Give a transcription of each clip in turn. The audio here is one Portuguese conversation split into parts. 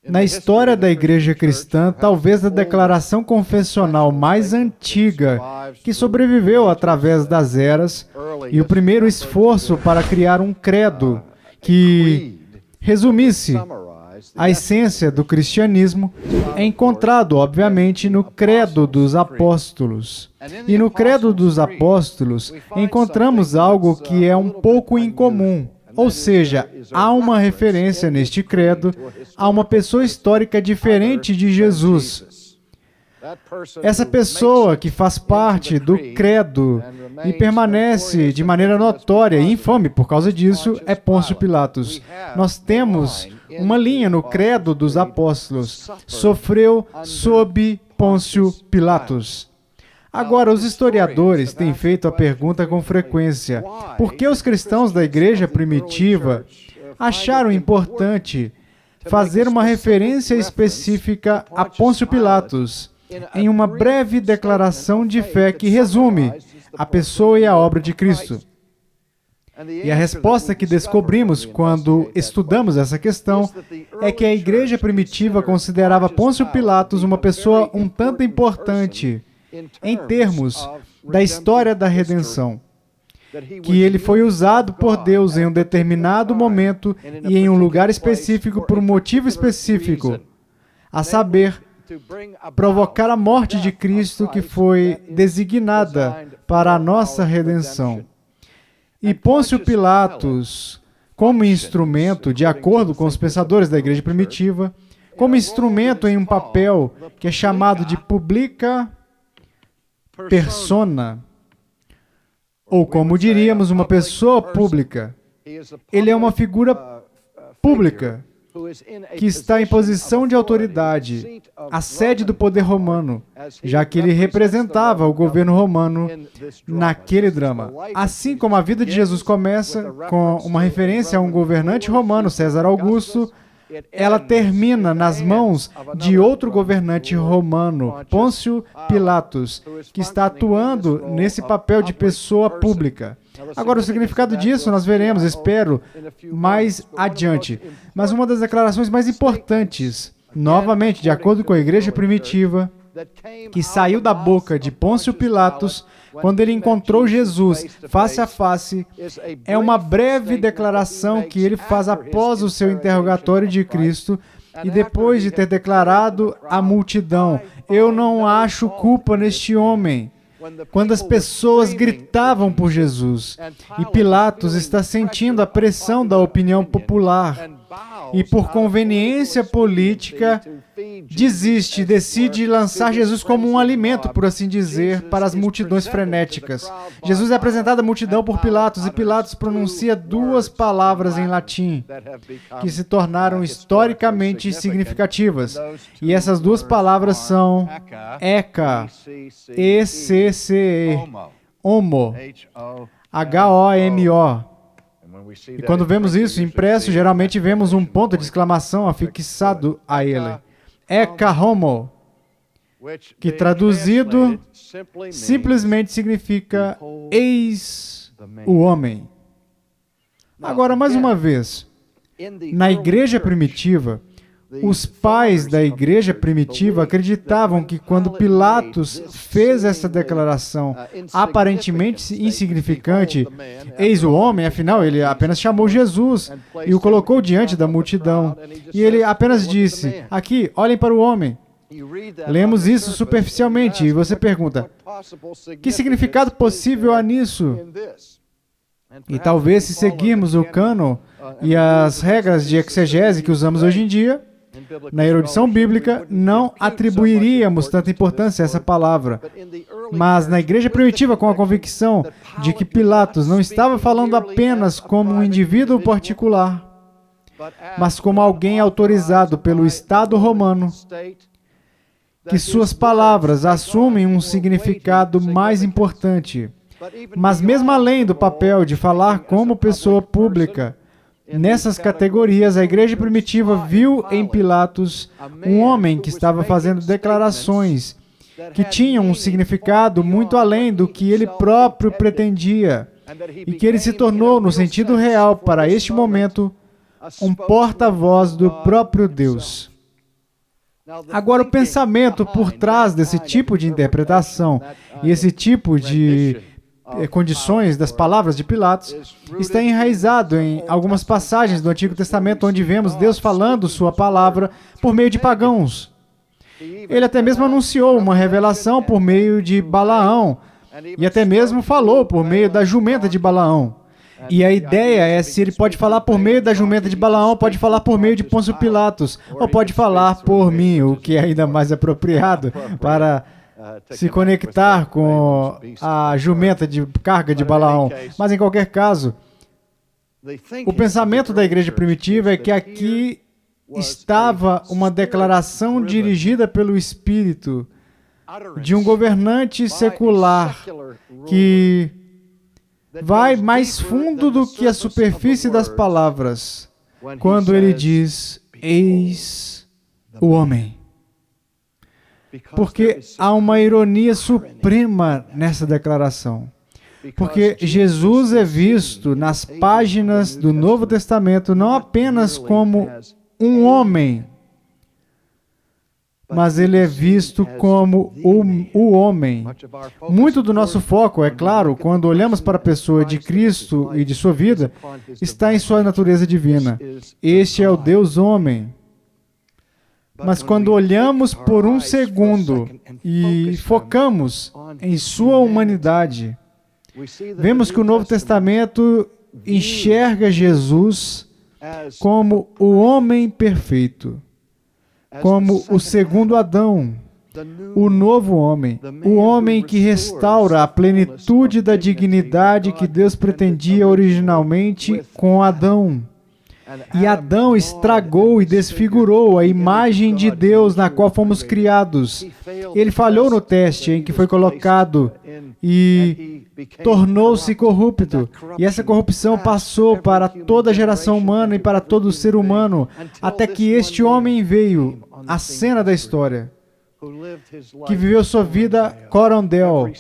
Na história da Igreja Cristã, talvez a declaração confessional mais antiga que sobreviveu através das eras e o primeiro esforço para criar um credo que resumisse a essência do cristianismo é encontrado, obviamente, no Credo dos Apóstolos. E no Credo dos Apóstolos, encontramos algo que é um pouco incomum. Ou seja, há uma referência neste credo a uma pessoa histórica diferente de Jesus. Essa pessoa que faz parte do credo e permanece de maneira notória e infame por causa disso é Pôncio Pilatos. Nós temos uma linha no credo dos apóstolos. Sofreu sob Pôncio Pilatos. Agora, os historiadores têm feito a pergunta com frequência: por que os cristãos da igreja primitiva acharam importante fazer uma referência específica a Pôncio Pilatos em uma breve declaração de fé que resume a pessoa e a obra de Cristo? E a resposta que descobrimos quando estudamos essa questão é que a igreja primitiva considerava Pôncio Pilatos uma pessoa um tanto importante em termos da história da redenção, que ele foi usado por Deus em um determinado momento e em um lugar específico por um motivo específico, a saber, provocar a morte de Cristo que foi designada para a nossa redenção. E Pôncio Pilatos, como instrumento, de acordo com os pensadores da igreja primitiva, como instrumento em um papel que é chamado de publica persona, ou como diríamos, uma pessoa pública. Ele é uma figura pública que está em posição de autoridade, a sede do poder romano, já que ele representava o governo romano naquele drama. Assim como a vida de Jesus começa com uma referência a um governante romano, César Augusto, ela termina nas mãos de outro governante romano, Pôncio Pilatos, que está atuando nesse papel de pessoa pública. Agora, o significado disso nós veremos, espero, mais adiante. Mas uma das declarações mais importantes, novamente, de acordo com a igreja primitiva, que saiu da boca de Pôncio Pilatos quando ele encontrou Jesus face a face, é uma breve declaração que ele faz após o seu interrogatório de Cristo e depois de ter declarado à multidão: eu não acho culpa neste homem. Quando as pessoas gritavam por Jesus, e Pilatos está sentindo a pressão da opinião popular, e por conveniência política, decide lançar Jesus como um alimento, por assim dizer, para as multidões frenéticas. Jesus é apresentado à multidão por Pilatos, e Pilatos pronuncia duas palavras em latim, que se tornaram historicamente significativas. E essas duas palavras são ECA, E-C-C-E, homo, H-O-M-O. E quando vemos isso impresso, geralmente vemos um ponto de exclamação afixado a ele. Eka homo, que traduzido simplesmente significa eis o homem. Agora, mais uma vez, na igreja primitiva, os pais da igreja primitiva acreditavam que quando Pilatos fez essa declaração aparentemente insignificante, eis o homem, afinal ele apenas chamou Jesus e o colocou diante da multidão. E ele apenas disse, aqui, olhem para o homem. Lemos isso superficialmente e você pergunta, que significado possível há nisso? E talvez se seguirmos o cânon e as regras de exegese que usamos hoje em dia, na erudição bíblica, não atribuiríamos tanta importância a essa palavra. Mas na igreja primitiva, com a convicção de que Pilatos não estava falando apenas como um indivíduo particular, mas como alguém autorizado pelo Estado romano, que suas palavras assumem um significado mais importante. Mas mesmo além do papel de falar como pessoa pública, nessas categorias, a igreja primitiva viu em Pilatos um homem que estava fazendo declarações que tinham um significado muito além do que ele próprio pretendia, e que ele se tornou, no sentido real, para este momento, um porta-voz do próprio Deus. Agora, o pensamento por trás desse tipo de interpretação e esse tipo de condições das palavras de Pilatos está enraizado em algumas passagens do Antigo Testamento onde vemos Deus falando sua palavra por meio de pagãos. Ele até mesmo anunciou uma revelação por meio de Balaão e até mesmo falou por meio da jumenta de Balaão. E a ideia é se ele pode falar por meio da jumenta de Balaão, pode falar por meio de Pôncio Pilatos, ou pode falar por mim, o que é ainda mais apropriado para se conectar com a jumenta de carga de Balaão. Mas, em qualquer caso, o pensamento da igreja primitiva é que aqui estava uma declaração dirigida pelo Espírito de um governante secular que vai mais fundo do que a superfície das palavras, quando ele diz, eis o homem. Porque há uma ironia suprema nessa declaração. Porque Jesus é visto nas páginas do Novo Testamento não apenas como um homem, mas ele é visto como o homem. Muito do nosso foco, é claro, quando olhamos para a pessoa de Cristo e de sua vida, está em sua natureza divina. Este é o Deus homem. Mas quando olhamos por um segundo e focamos em sua humanidade, vemos que o Novo Testamento enxerga Jesus como o homem perfeito, como o segundo Adão, o novo homem, o homem que restaura a plenitude da dignidade que Deus pretendia originalmente com Adão. E Adão estragou e desfigurou a imagem de Deus na qual fomos criados. Ele falhou no teste em que foi colocado e tornou-se corrupto. E essa corrupção passou para toda a geração humana e para todo o ser humano, até que este homem veio à cena da história, que viveu sua vida corondel,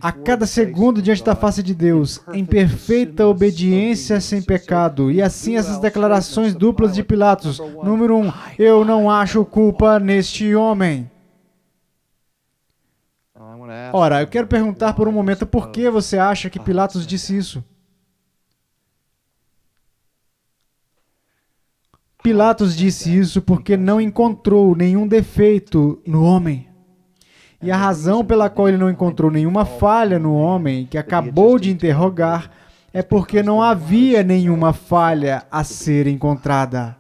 a cada segundo diante da face de Deus, em perfeita obediência sem pecado. E assim essas declarações duplas de Pilatos. Número 1, eu não acho culpa neste homem. Ora, eu quero perguntar por um momento, por que você acha que Pilatos disse isso? Pilatos disse isso porque não encontrou nenhum defeito no homem. E a razão pela qual ele não encontrou nenhuma falha no homem que acabou de interrogar é porque não havia nenhuma falha a ser encontrada.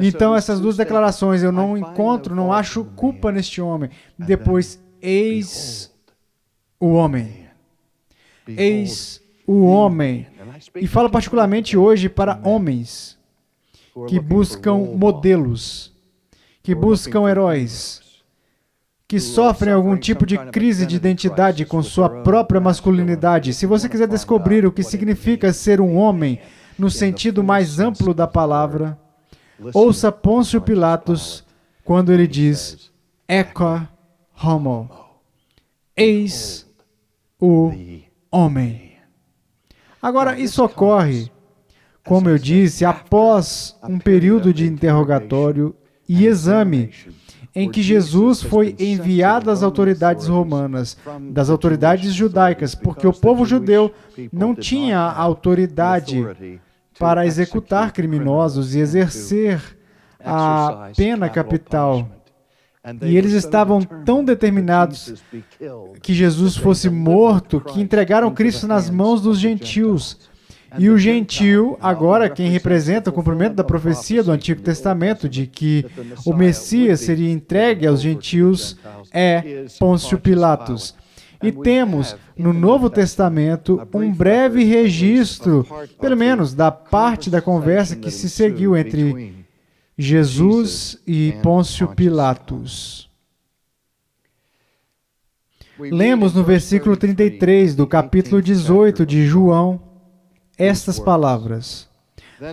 Então, essas duas declarações, eu não encontro, não acho culpa neste homem. Depois, eis o homem. Eis o homem. E falo particularmente hoje para homens que buscam modelos, que buscam heróis, que sofrem algum tipo de crise de identidade com sua própria masculinidade. Se você quiser descobrir o que significa ser um homem no sentido mais amplo da palavra, ouça Pôncio Pilatos quando ele diz, Ecce homo, eis o homem. Agora, isso ocorre, como eu disse, após um período de interrogatório e exame, em que Jesus foi enviado às autoridades romanas, das autoridades judaicas, porque o povo judeu não tinha autoridade para executar criminosos e exercer a pena capital. E eles estavam tão determinados que Jesus fosse morto, que entregaram Cristo nas mãos dos gentios. E o gentio, agora, quem representa o cumprimento da profecia do Antigo Testamento de que o Messias seria entregue aos gentios, é Pôncio Pilatos. E temos, no Novo Testamento, um breve registro, pelo menos, da parte da conversa que se seguiu entre Jesus e Pôncio Pilatos. Lemos no versículo 33 do capítulo 18 de João, estas palavras.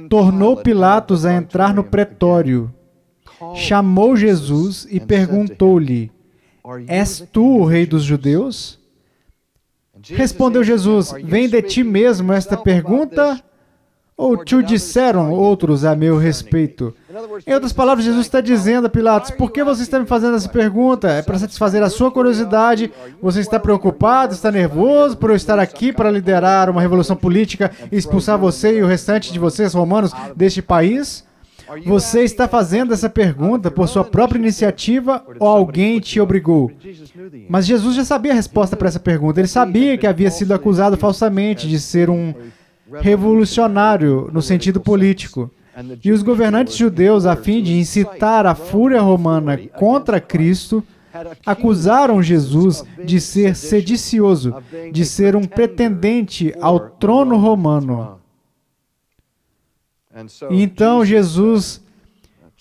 Tornou Pilatos a entrar no pretório, chamou Jesus e perguntou-lhe, és tu o rei dos judeus? Respondeu Jesus, vem de ti mesmo esta pergunta, ou te o disseram outros a meu respeito? Em outras palavras, Jesus está dizendo a Pilatos, por que você está me fazendo essa pergunta? É para satisfazer a sua curiosidade? Você está preocupado, está nervoso por eu estar aqui para liderar uma revolução política e expulsar você e o restante de vocês, romanos, deste país? Você está fazendo essa pergunta por sua própria iniciativa ou alguém te obrigou? Mas Jesus já sabia a resposta para essa pergunta. Ele sabia que havia sido acusado falsamente de ser um revolucionário no sentido político. E os governantes judeus, a fim de incitar a fúria romana contra Cristo, acusaram Jesus de ser sedicioso, de ser um pretendente ao trono romano. E então Jesus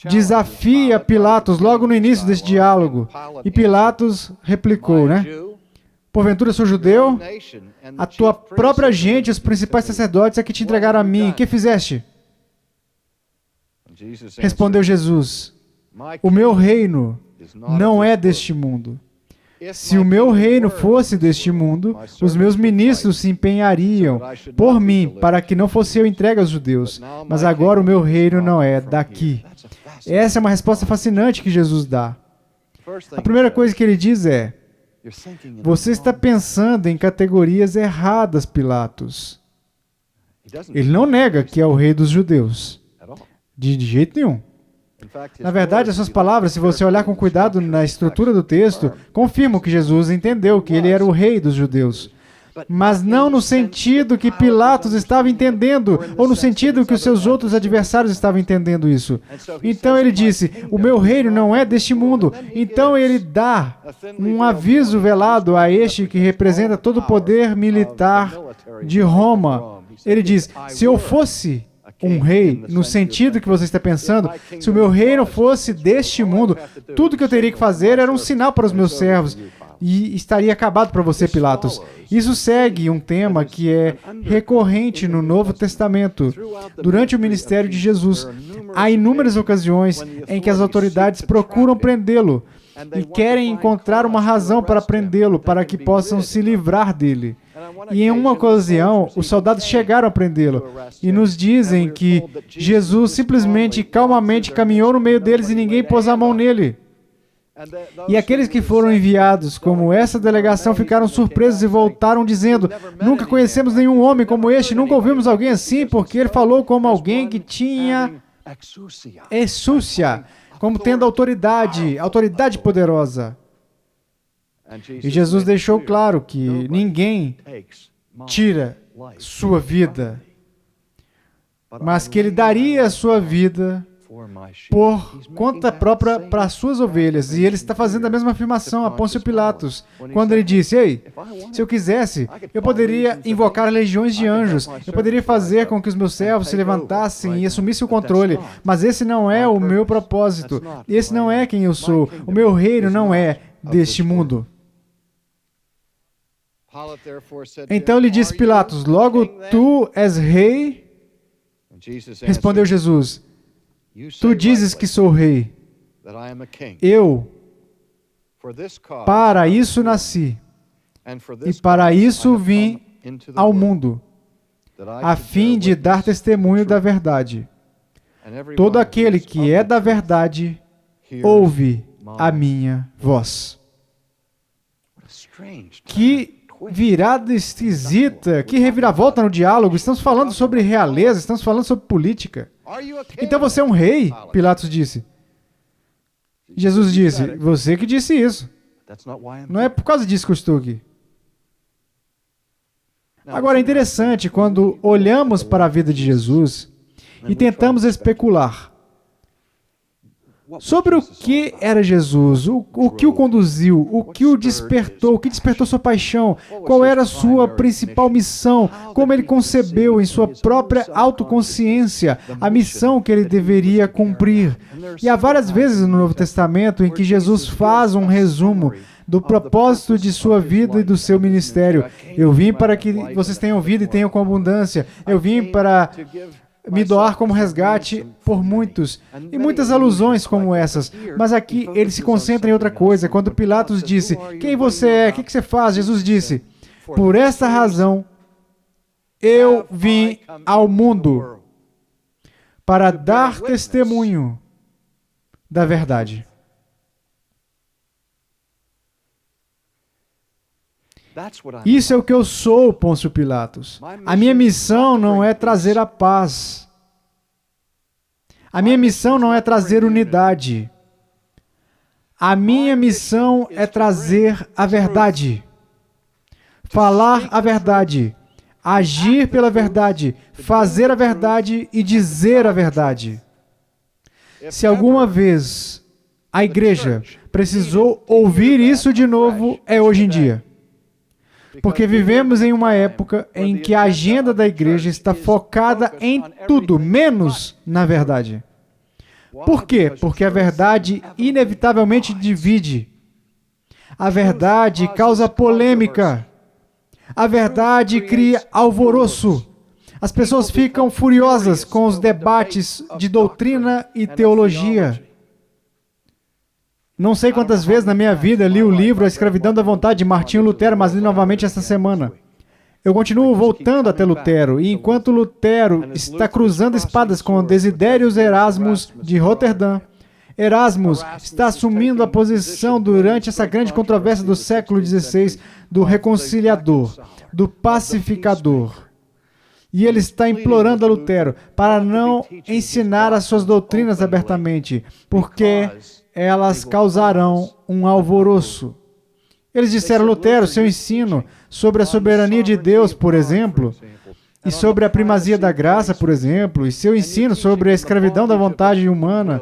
desafia Pilatos logo no início desse diálogo. E Pilatos replicou, né? Porventura sou judeu? A tua própria gente, os principais sacerdotes, é que te entregaram a mim. O que fizeste? Respondeu Jesus, o meu reino não é deste mundo. Se o meu reino fosse deste mundo, os meus ministros se empenhariam por mim para que não fosse eu entregue aos judeus. Mas agora o meu reino não é daqui. Essa é uma resposta fascinante que Jesus dá. A primeira coisa que ele diz é, você está pensando em categorias erradas, Pilatos. Ele não nega que é o rei dos judeus. De jeito nenhum. Na verdade, essas palavras, se você olhar com cuidado na estrutura do texto, confirmam que Jesus entendeu que ele era o rei dos judeus. Mas não no sentido que Pilatos estava entendendo, ou no sentido que os seus outros adversários estavam entendendo isso. Então ele disse, o meu reino não é deste mundo. Então ele dá um aviso velado a este que representa todo o poder militar de Roma. Ele diz, se eu fosse um rei, no sentido que você está pensando, se o meu reino fosse deste mundo, tudo que eu teria que fazer era um sinal para os meus servos e estaria acabado para você, Pilatos. Isso segue um tema que é recorrente no Novo Testamento. Durante o ministério de Jesus, há inúmeras ocasiões em que as autoridades procuram prendê-lo e querem encontrar uma razão para prendê-lo, para que possam se livrar dele. E em uma ocasião, os soldados chegaram a prendê-lo e nos dizem que Jesus simplesmente, calmamente caminhou no meio deles e ninguém pôs a mão nele. E aqueles que foram enviados como essa delegação ficaram surpresos e voltaram dizendo, nunca conhecemos nenhum homem como este, nunca ouvimos alguém assim, porque ele falou como alguém que tinha exúcia, como tendo autoridade poderosa. E Jesus deixou claro que ninguém tira sua vida, mas que ele daria a sua vida por conta própria para as suas ovelhas. E ele está fazendo a mesma afirmação a Pôncio Pilatos, quando ele disse, ei, se eu quisesse, eu poderia invocar legiões de anjos, eu poderia fazer com que os meus servos se levantassem e assumissem o controle, mas esse não é o meu propósito, esse não é quem eu sou, o meu reino não é deste mundo. Então lhe disse Pilatos, logo tu és rei? Respondeu Jesus, tu dizes que sou rei. Eu, para isso nasci, e para isso vim ao mundo, a fim de dar testemunho da verdade. Todo aquele que é da verdade, ouve a minha voz. Que virada esquisita, que reviravolta no diálogo. Estamos falando sobre realeza, estamos falando sobre política. Então você é um rei? Pilatos disse. Jesus disse, você que disse isso. Não é por causa disso que eu estou aqui. Agora é interessante quando olhamos para a vida de Jesus e tentamos especular sobre o que era Jesus, o que o conduziu, o que o despertou, o que despertou sua paixão, qual era a sua principal missão, como ele concebeu em sua própria autoconsciência a missão que ele deveria cumprir. E há várias vezes no Novo Testamento em que Jesus faz um resumo do propósito de sua vida e do seu ministério. Eu vim para que vocês tenham vida e tenham com abundância. Eu vim para me doar como resgate por muitos, e muitas alusões como essas. Mas aqui ele se concentra em outra coisa. Quando Pilatos disse, quem você é? O que você faz? Jesus disse, por esta razão eu vim ao mundo, para dar testemunho da verdade. Isso é o que eu sou, Pôncio Pilatos. A minha missão não é trazer a paz. A minha missão não é trazer unidade. A minha missão é trazer a verdade. Falar a verdade. Agir pela verdade. Fazer a verdade e dizer a verdade. Se alguma vez a igreja precisou ouvir isso de novo, é hoje em dia. Porque vivemos em uma época em que a agenda da igreja está focada em tudo, menos na verdade. Por quê? Porque a verdade inevitavelmente divide. A verdade causa polêmica. A verdade cria alvoroço. As pessoas ficam furiosas com os debates de doutrina e teologia. Não sei quantas vezes na minha vida li o livro A Escravidão da Vontade de Martinho Lutero, mas li novamente esta semana. Eu continuo voltando até Lutero, e enquanto Lutero está cruzando espadas com Desiderius Erasmus de Roterdã, Erasmus está assumindo a posição durante essa grande controvérsia do século XVI do reconciliador, do pacificador. E ele está implorando a Lutero para não ensinar as suas doutrinas abertamente, porque elas causarão um alvoroço. Eles disseram, Lutero, seu ensino sobre a soberania de Deus, por exemplo, e sobre a primazia da graça, por exemplo, e seu ensino sobre a escravidão da vontade humana,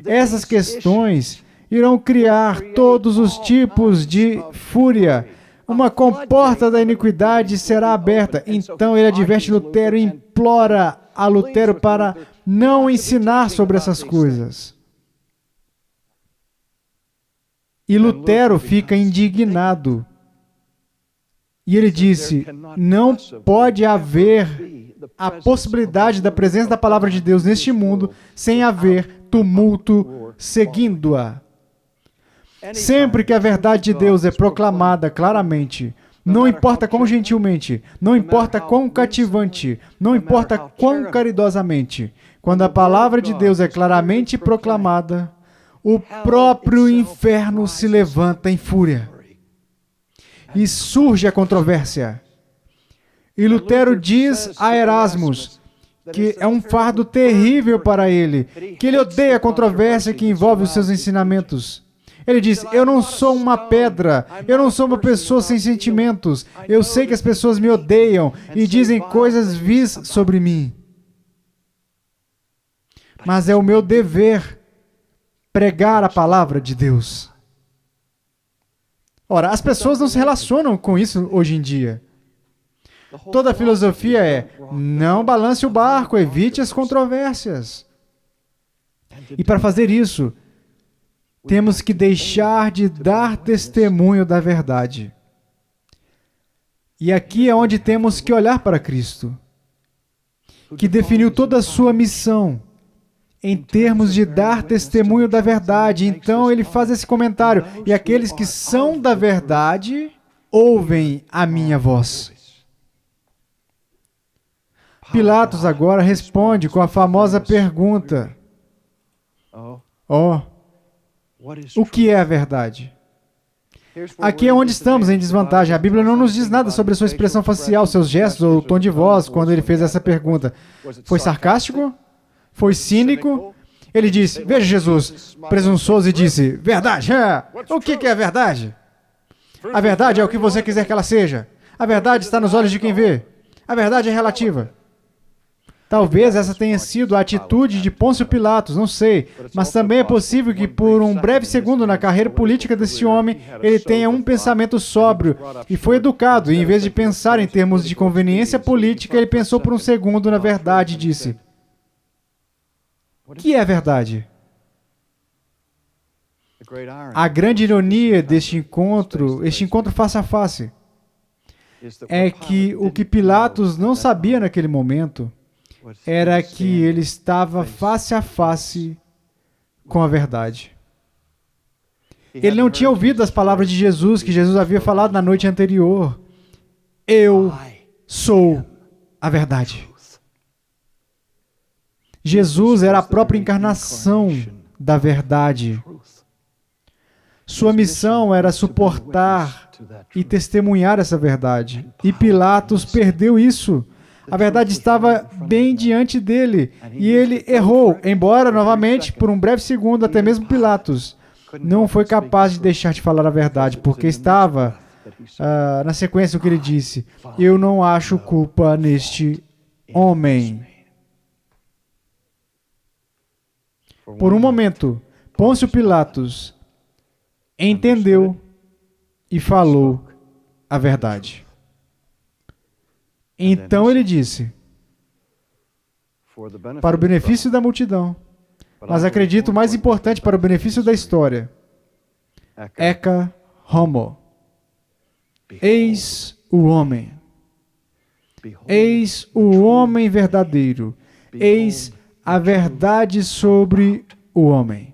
essas questões irão criar todos os tipos de fúria. Uma comporta da iniquidade será aberta. Então ele adverte Lutero e implora a Lutero para não ensinar sobre essas coisas. E Lutero fica indignado. E ele disse, não pode haver a possibilidade da presença da palavra de Deus neste mundo sem haver tumulto seguindo-a. Sempre que a verdade de Deus é proclamada claramente, não importa quão gentilmente, não importa quão cativante, não importa quão caridosamente, quando a palavra de Deus é claramente proclamada, o próprio inferno se levanta em fúria. E surge a controvérsia. E Lutero diz a Erasmus que é um fardo terrível para ele, que ele odeia a controvérsia que envolve os seus ensinamentos. Ele diz, eu não sou uma pedra, eu não sou uma pessoa sem sentimentos, eu sei que as pessoas me odeiam e dizem coisas vis sobre mim. Mas é o meu dever pregar a palavra de Deus. Ora, as pessoas não se relacionam com isso hoje em dia. Toda a filosofia é, não balance o barco, evite as controvérsias. E para fazer isso, temos que deixar de dar testemunho da verdade. E aqui é onde temos que olhar para Cristo, que definiu toda a sua missão em termos de dar testemunho da verdade. Então ele faz esse comentário, e aqueles que são da verdade ouvem a minha voz. Pilatos agora responde com a famosa pergunta, o que é a verdade? Aqui é onde estamos em desvantagem. A Bíblia não nos diz nada sobre a sua expressão facial, seus gestos ou o tom de voz quando ele fez essa pergunta. Foi sarcástico? Foi cínico? Ele disse, veja Jesus, presunçoso, e disse, verdade, o que é a verdade? A verdade é o que você quiser que ela seja. A verdade está nos olhos de quem vê. A verdade é relativa. Talvez essa tenha sido a atitude de Pôncio Pilatos, não sei, mas também é possível que por um breve segundo na carreira política desse homem, ele tenha um pensamento sóbrio e foi educado, e em vez de pensar em termos de conveniência política, ele pensou por um segundo na verdade e disse, o que é a verdade? A grande ironia deste encontro, este encontro face a face, é que o que Pilatos não sabia naquele momento era que ele estava face a face com a verdade. Ele não tinha ouvido as palavras de Jesus, que Jesus havia falado na noite anterior. Eu sou a verdade. Jesus era a própria encarnação da verdade. Sua missão era suportar e testemunhar essa verdade. E Pilatos perdeu isso. A verdade estava bem diante dele. E ele errou, embora, novamente, por um breve segundo, até mesmo Pilatos não foi capaz de deixar de falar a verdade, porque estava na sequência o que ele disse: eu não acho culpa neste homem. Por um momento, Pôncio Pilatos entendeu e falou a verdade. Então ele disse, para o benefício da multidão, mas acredito mais importante para o benefício da história, Ecce homo. Eis o homem. Eis o homem verdadeiro. Eis a verdade sobre o homem.